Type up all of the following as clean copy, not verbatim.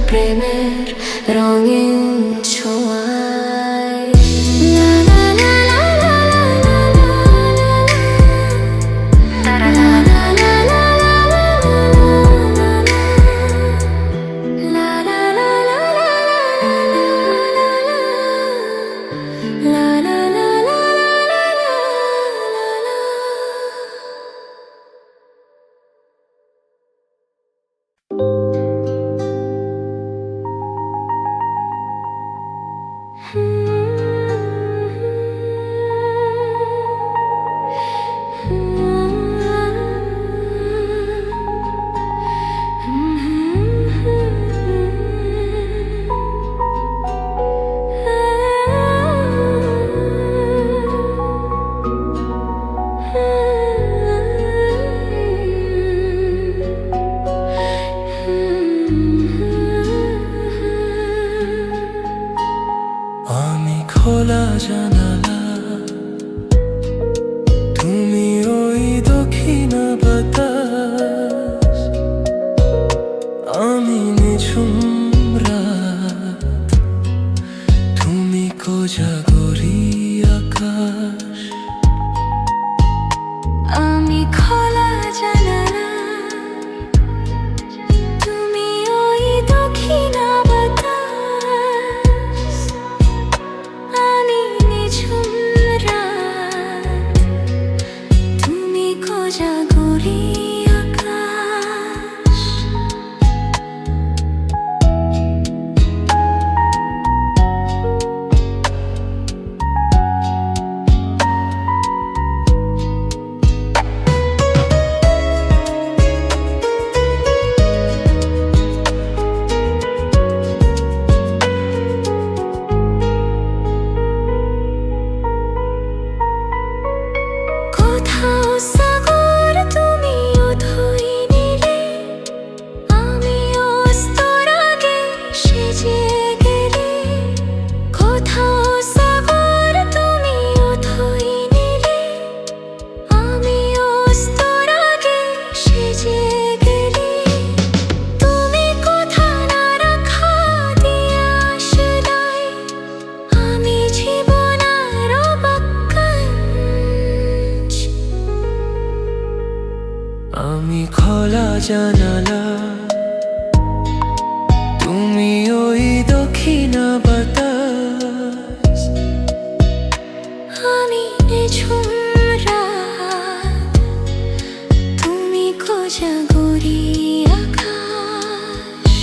প্রেমের রঙিন ছোঁয়ায়। আমি খোলা জানালা, তুমি ওই দক্ষিণ বাতাস, আমি নিঝুম রাত, তুমি কোজাগরি আকাশ। আমি খোলা জানালা, তুমি ওই দক্ষিণ বাতাস, আমি নিঝুম রাত, তুমি কোজাগরি আকাশ। কোথাও সাগর তুমি অথই নীলে, আমি অস্তর আগে সেজে গেলে। কোথাও সাগর তুমি অথই নীলে, আমি অস্তর আগে সেজে গেলে। তুমি কোথা না রাখা দিয়া আসলাই, আমি জীবন আর বাক্যাঞ্চ। আমি খোলা জানালা, তুমি ওই দক্ষিণ বাতাস, আমি নিঝুম রাত, তুমি কোজাগরি আকাশ।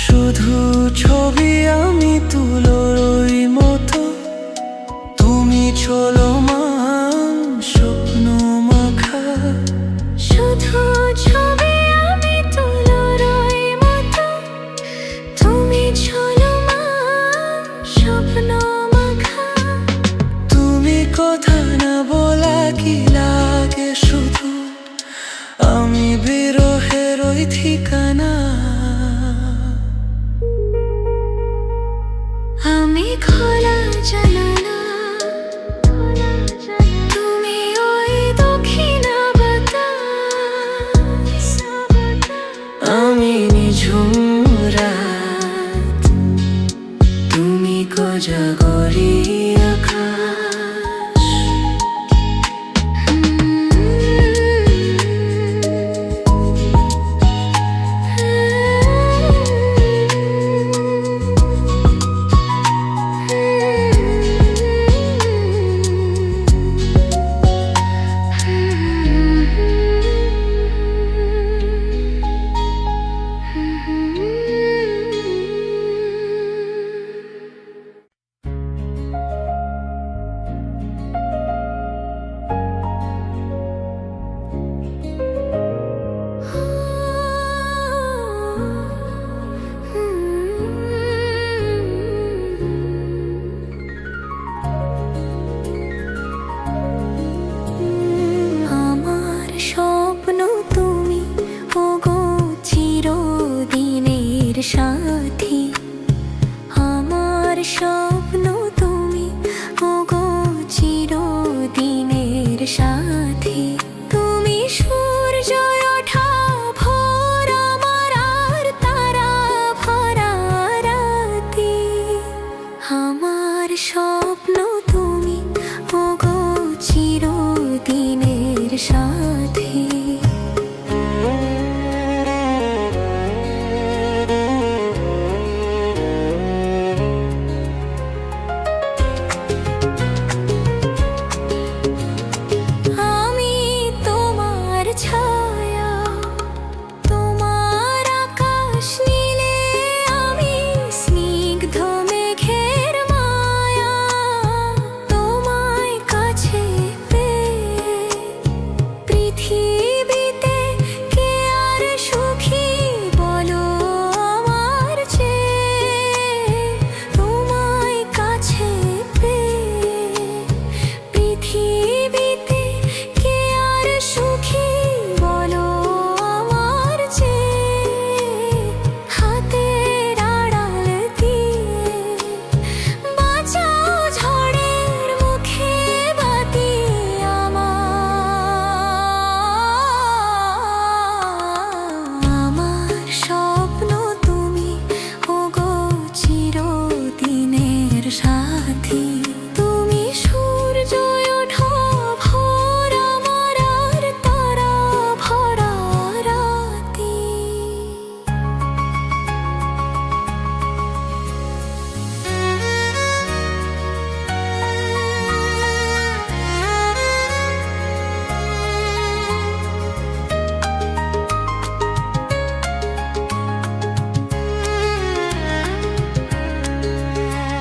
শুধু ছবি আমি তুলোর ওই মতো, তুমি চলমান স্বপ্ন মাখা। শুধু ছবি আমি তুলোর ওই মতো, তুমি চলমান স্বপ্ন মাখা। তুমি কথা না বলা কি লাগে শুধু, আমি বিরহের ওই ঠিকানা। আমি খোলা জানালা, তুমি ওই দক্ষিণ বাতাস, আমি নিঝুম রাত, তুমি কোজাগরি আকাশ। সাথী। তুমি সূর্য ওঠা ভোর আমার আর তারা ভরা রাতি। আমার স্বপ্ন তুমি ওগো চিরদিনের সাথী। আমি তোমার ছায়া, তোমার আকাশ নীলে আমি স্নিগ্ধ মেঘের মায়া। তোমায় কাছে পেয়ে পৃথিবীতে কে আর সুখী বলো আমার চেয়ে। তোমায় কাছে পেয়ে পৃথিবীতে কে আর সুখী বলো আমার চেয়ে। হাতের আড়াল দিয়ে বাঁচাও ঝড়ের মুখে বাতি আমার স্বপ্ন তুমি ওগো চিরদিনের সাথী। তুমি সূর্য ওঠা ভোর আমার আর তারা ভরা রাতি।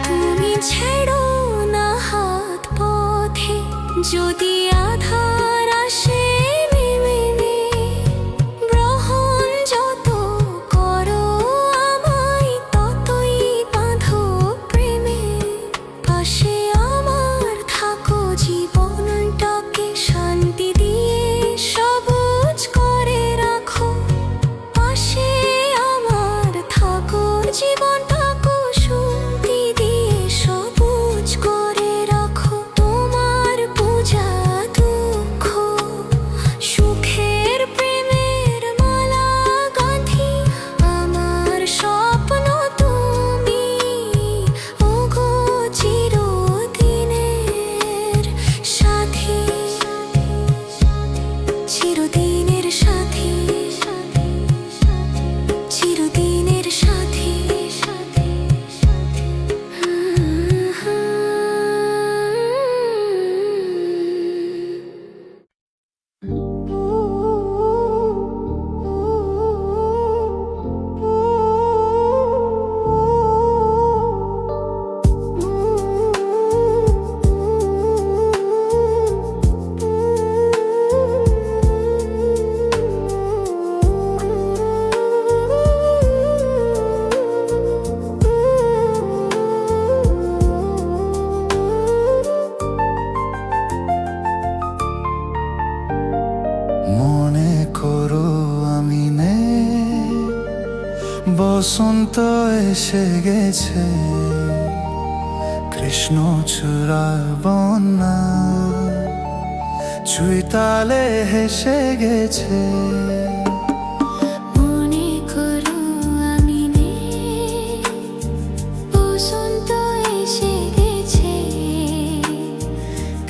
তুমি ছেড়ো না হাত পথে যদি আধার আসে নেমে নে। গ্রহণ যত করো আমায় ততই বাঁধো প্রেমে। পাশে আমার থাকো জীবনটাকে শান্তি দিয়ে সবুজ করে রাখো। পাশে আমার থাকো জীবনটাকে শান্তি দিয়ে সবুজ করে রাখো। তোমার পূজা দুঃখ সুখের প্রেমের মালা গাঁথি। আমার স্বপ্ন তুমি ওগো চিরদিনের সাথী। চিরদিনের সাথী, চিরদিনের সাথী। মনে করো আমি নেই, বসন্ত এসে গেছে। কৃষ্ণচূড়ার বন্যা চৈতালে হেসে গেছে। মনে করো আমি নেই, বসন্ত এসে গেছে।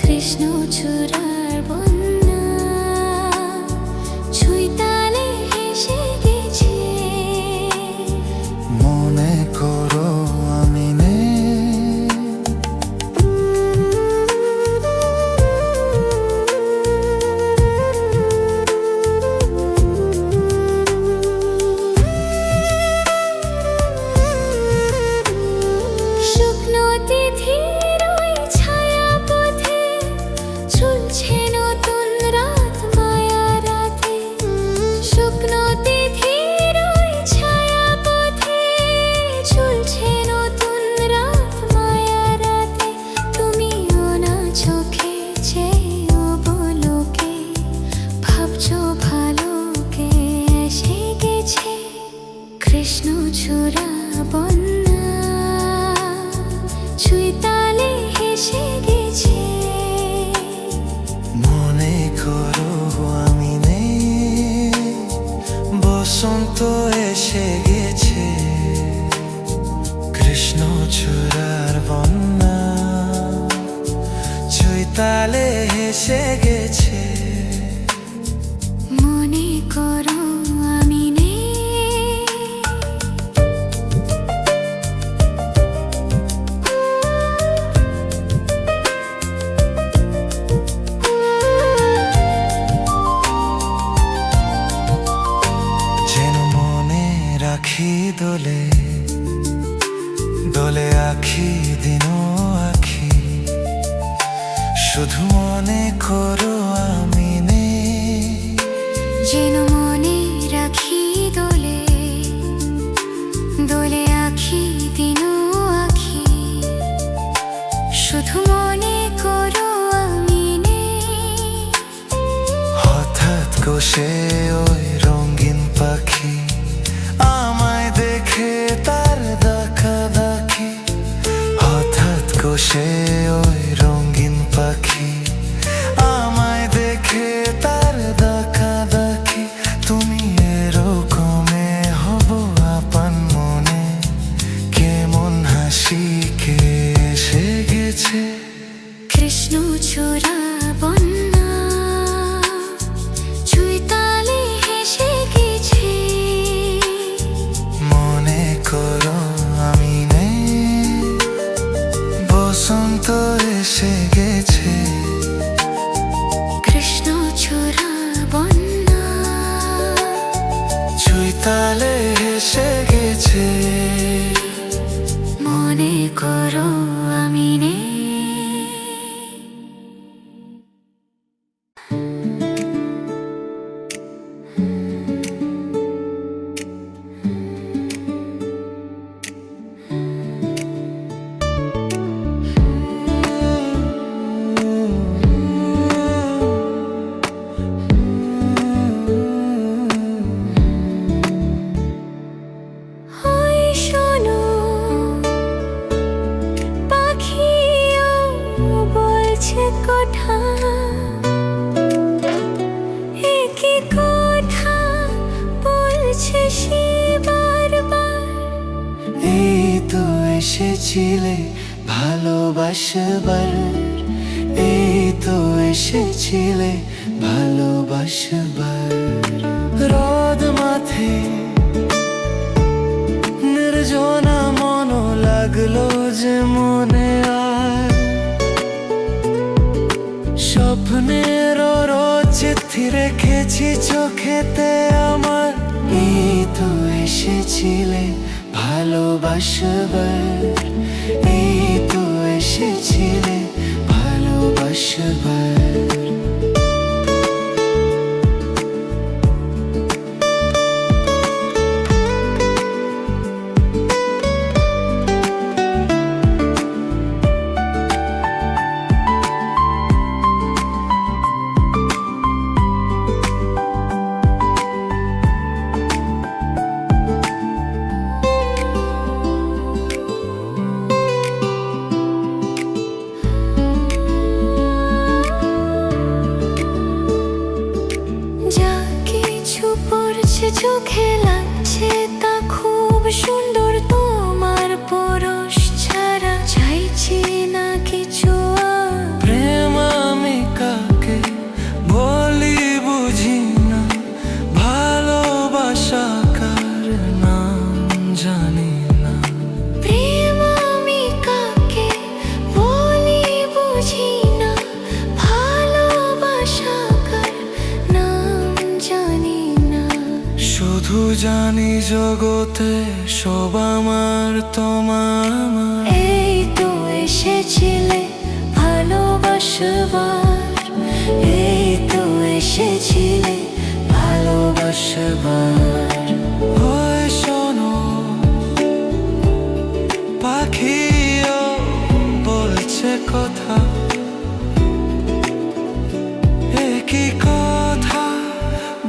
কৃষ্ণচূড়ার বন্যা চৈতালে হেসে গেছে। মনে করো আমি নেই। শুকনো তিথির ওই ছায়া পথে ঝুলছে গেছে। মনে করো আমি নেই, যেন মনে রাখি দোলে দোলে আখি দিনও আখি, শুধু মনে করো আমি নেই। যেন মনে রাখি দোলে দোলে আখি দিনও আখি, শুধু মনে করো আমি নেই। হঠাৎ কষে ওই রঙিন পাখি আমায় দেখে তার দাখাদাখি, হঠাৎ কষে ওই রঙিন পাখি আমায় দেখে তার দাখাদাখি। তুমি এরকমে হব আপন মনে, কেমন হাসি কে এসে গেছে। কৃষ্ণচূড়া বন্যা চৈতালি হেসে গেছে। মনে করো আমি নেই, বসন্ত এসে গেছে। কৃষ্ণচূড়া বন্যা চৈতালে এসে গেছে। মনে করো আমি নেই। ওই শোনো পাখিও বলছে কথা, একই কথা বলছে সে বারবার। এই তো এসেছিলে ভালোবাসবার, এই তো এসেছিলে ভালোবাসবার। রোদ মাথে নির্জনা মন লাগলো যে মনে আর, স্বপ্নের রোজ চিঠি রেখেছি চোখেতে আমার। এই তো এসেছিলে ভালোবাসবার, এই তো এসেছিলে ভালোবাসবার। যা কিছু পড়ছে চোখে লাগছে তা খুব সুন্দর, তোমার পরশ ছাড়া চাইছি না কিছু আর। প্রেম আমি কাকে বলি বুঝি না, ভালোবাসা কার নাম জানি না। প্রেম আমি কাকে বলি বুঝি না, ভালোবাসা কার নাম জানি না। শুধু জানি জগতে সব আমার তোমার আমার। এই তো এসেছিলে ভালোবাসবার, এই তো এসেছিলে ভালোবাসবার। ওই শোনো পাখিও বলছে কথা, একই কথা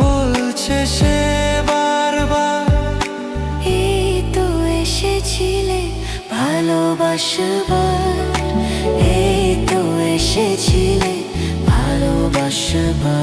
বলছে সে বারবার। এই তো এসেছিলে ভালোবাসবার, এই তো এসেছিলে ভালোবাসবার।